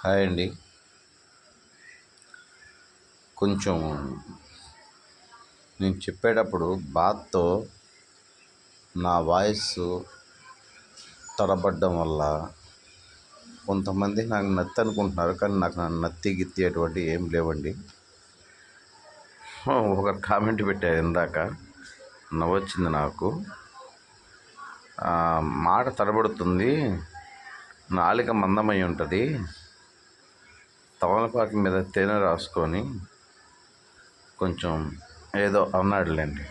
Hi అండి. కొంచెం నేను చెప్పేటప్పుడు బాధతో నా వాయిస్ తడబడ్డం వల్ల కొంతమంది నాకు నత్తి అనుకుంటున్నారు, కానీ నాకు నా నత్తి గిత్తి అటువంటి ఏం లేవండి. ఒక కామెంట్ పెట్టారు ఇందాక, నవ్వొచ్చింది నాకు. మాట తడబడుతుంది, నాలుక మందమై ఉంటుంది, తమలపాకు మీద తేనె రాసుకొని కొంచెం ఏదో అన్నాడులేండి.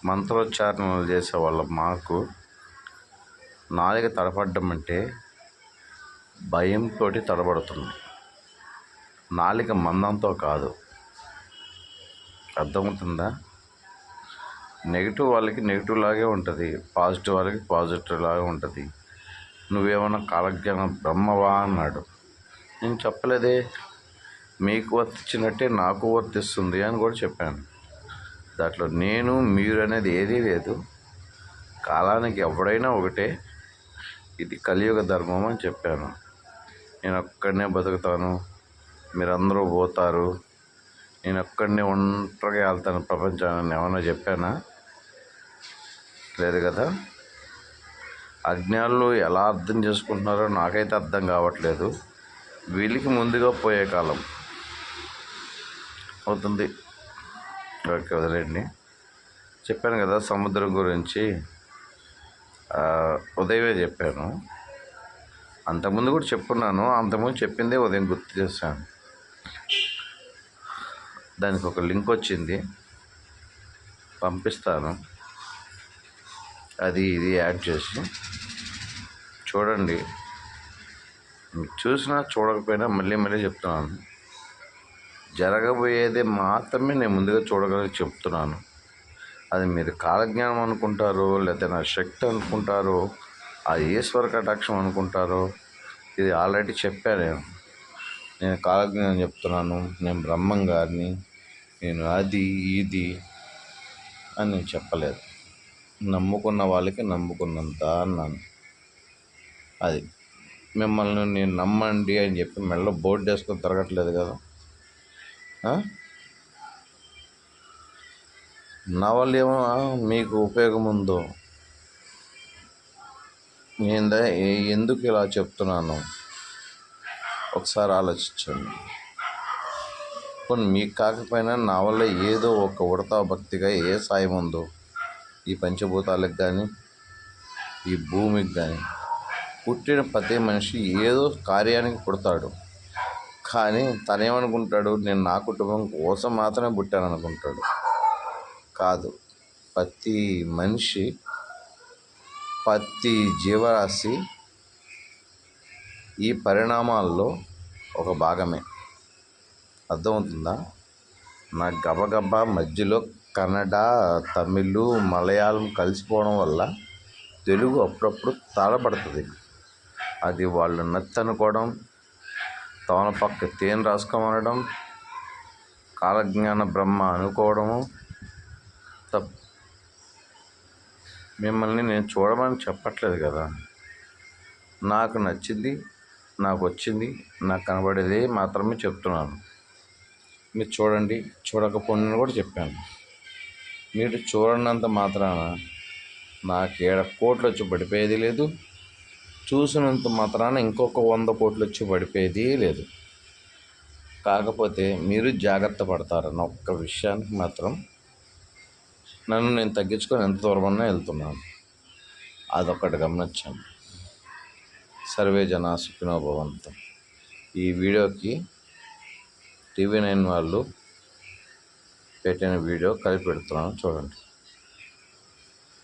మంత్రోచ్చారణలు చేసేవాళ్ళ మాకు నాలుక తడపడ్డం అంటే భయంతో తడబడుతుంది, నాలుక మందంతో కాదు. అర్థమవుతుందా? నెగిటివ్ వాళ్ళకి నెగిటివ్ లాగే ఉంటుంది, పాజిటివ్ వాళ్ళకి పాజిటివ్ లాగే ఉంటుంది. నువ్వేమన్నా కాలజ్ఞాన బ్రహ్మవా అన్నాడు. నేను చెప్పలేదే, మీకు వర్తించినట్టే నాకు వర్తిస్తుంది అని కూడా చెప్పాను. దాంట్లో నేను మీరు అనేది ఏదీ లేదు. కాలానికి ఎవడైనా ఒకటే, ఇది కలియుగ ధర్మం అని చెప్పాను. నేను ఒక్కడనే బతుకుతాను, మీరందరూ పోతారు, నేను ఒక్కడనే ఒంటరిగా వెళ్తాను ప్రపంచాన్ని ఏమన్నా చెప్పానా? లేదు కదా. అజ్ఞానులు ఎలా అర్థం చేసుకుంటున్నారో నాకైతే అర్థం కావట్లేదు. వీళ్ళకి ముందుగా పోయే కాలం అవుతుంది. ఓకే, వదిలేండి. చెప్పాను కదా సముద్రం గురించి, ఉదయమే చెప్పాను. అంతకుముందు కూడా చెప్పున్నాను, అంతకుముందు చెప్పిందే ఉదయం గుర్తు చేశాను. దానికి ఒక లింక్ వచ్చింది, పంపిస్తాను. అది ఇది యాడ్ చేసి చూడండి. చూసినా చూడకపోయినా మళ్ళీ మళ్ళీ చెప్తున్నాను, జరగబోయేది మాత్రమే నేను ముందుగా చూడగలిగి చెప్తున్నాను. అది మీరు కాలజ్ఞానం అనుకుంటారో, లేదా నా శక్తి అనుకుంటారో, ఆ ఈశ్వర కటాక్షం అనుకుంటారో, ఇది ఆల్రెడీ చెప్పాను. నేను కాలజ్ఞానం చెప్తున్నాను, నేను బ్రహ్మం గారిని, నేను అది ఇది అని నేను చెప్పలేదు. నమ్ముకున్న వాళ్ళకి నమ్ముకున్నంత అన్నాను. అది మిమ్మల్ని నేను నమ్మండి అని చెప్పి మెడలో బోర్డు వేసుకొని తిరగట్లేదు కదా. నా వల్ల ఏమో మీకు ఉపయోగం ఉందో, నేను ఎందుకు ఇలా చెప్తున్నాను ఒకసారి ఆలోచించండి. కొన్ని మీకు కాకపోయినా నా వల్ల ఏదో ఒక ఉడతా భక్తిగా ఏ సాయం ఉందో, ఈ పంచభూతాలకు కానీ ఈ భూమికి కానీ, పుట్టిన ప్రతి మనిషి ఏదో కార్యానికి పుడతాడు. కానీ తనేమనుకుంటాడు, నేను నా కుటుంబం కోసం మాత్రమే పుట్టాను అనుకుంటాడు. కాదు, ప్రతి మనిషి, ప్రతి జీవరాశి ఈ పరిణామాల్లో ఒక భాగమే. అర్థమవుతుందా? నా గబగబా మధ్యలో కన్నడ, తమిళ్, మలయాళం కలిసిపోవడం వల్ల తెలుగు అప్పుడప్పుడు తడబడుతుంది. అది వాళ్ళు నచ్చనుకోవడం, తమలపాకు తేనె రాసుకోమనడం, కాలజ్ఞాన బ్రహ్మ అనుకోవడము తప్పు. మిమ్మల్ని నేను చూడమని చెప్పట్లేదు కదా. నాకు నచ్చింది, నాకు వచ్చింది, నాకు కనబడేది మాత్రమే చెప్తున్నాను. మీరు చూడండి, చూడకపోయినా కూడా చెప్పాను. మీరు చూడనంత మాత్రాన నాకు 7 కోట్లు వచ్చి పడిపోయేది లేదు, చూసినంత మాత్రాన ఇంకొక 100 కోట్లు వచ్చి పడిపోయేది లేదు. కాకపోతే మీరు జాగ్రత్త పడతారన్న ఒక్క విషయానికి మాత్రం నన్ను నేను తగ్గించుకొని ఎంత దూరమన్నా వెళ్తున్నాను. అదొక్కటి గమనించాను. సర్వే జనా సుఖినో భవంతు. ఈ వీడియోకి TV9 వాళ్ళు పెట్టిన వీడియో కలిపి పెడుతున్నాను, చూడండి.